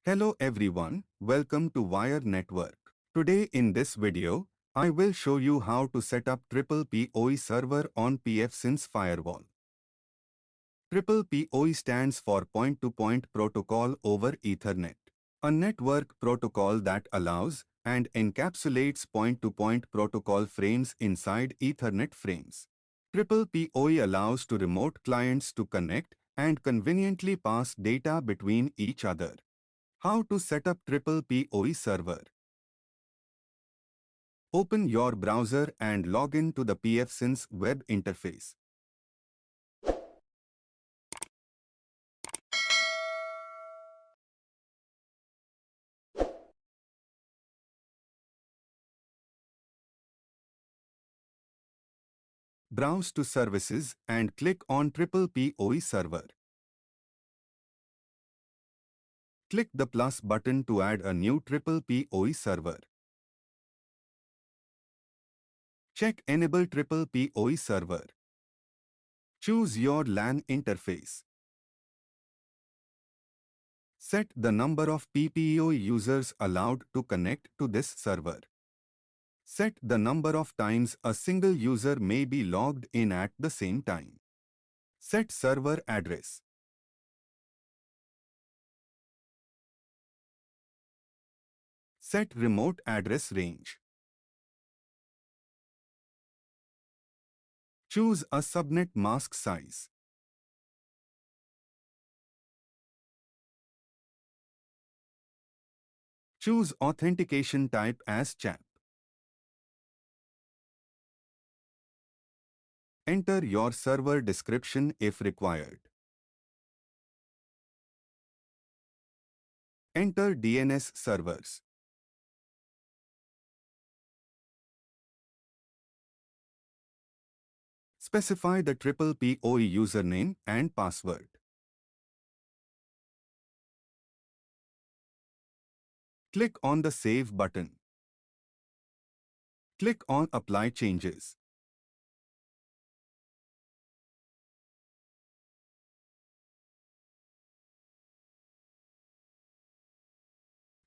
Hello everyone, welcome to Wire Network. Today in this video, I will show you how to set up PPPoE Server on Pfsense Firewall. PPPoE stands for Point-to-Point Protocol over Ethernet, a network protocol that allows and encapsulates point-to-point protocol frames inside Ethernet frames. PPPoE allows to remote clients to connect and conveniently pass data between each other. How to set up PPPoE Server. Open your browser and log in to the Pfsense web interface. Browse to Services and click on PPPoE Server. Click the plus button to add a new PPPoE server. Check Enable PPPoE Server. Choose your LAN interface. Set the number of PPPoE users allowed to connect to this server. Set the number of times a single user may be logged in at the same time. Set server address. Set remote address range. Choose a subnet mask size. Choose authentication type as CHAP. Enter your server description if required. Enter DNS servers. Specify the PPPoE username and password. Click on the Save button. Click on Apply Changes.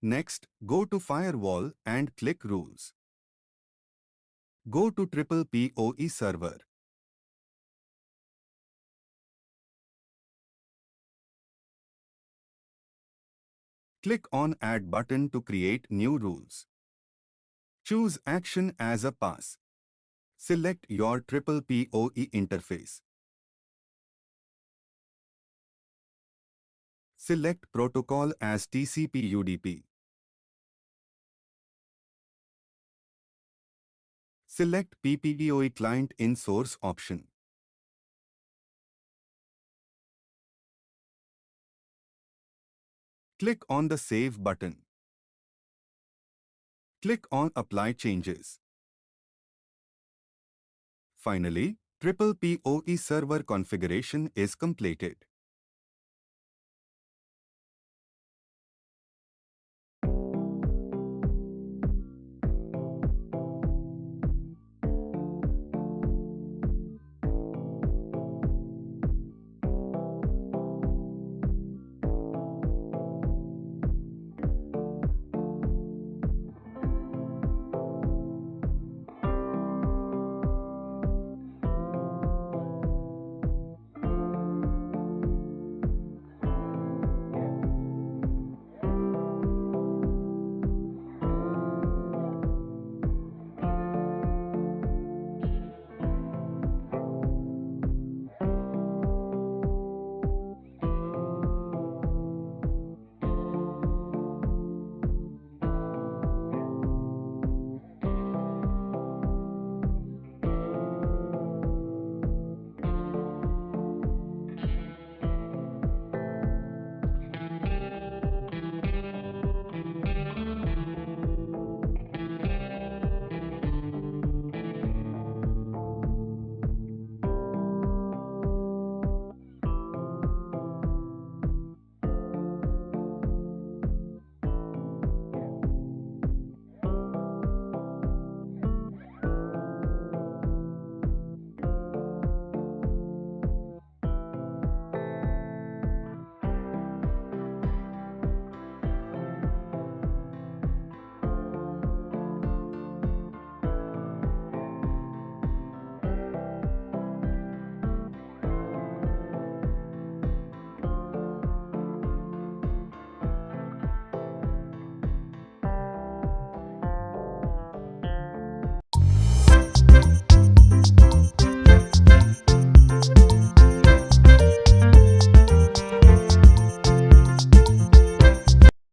Next, go to Firewall and click Rules. Go to PPPoE Server. Click on Add button to create new rules. Choose Action as a pass. Select your PPPoE interface. Select Protocol as TCP/UDP. Select PPPoE Client in Source option. Click on the Save button. Click on Apply Changes. Finally, PPPoE server configuration is completed.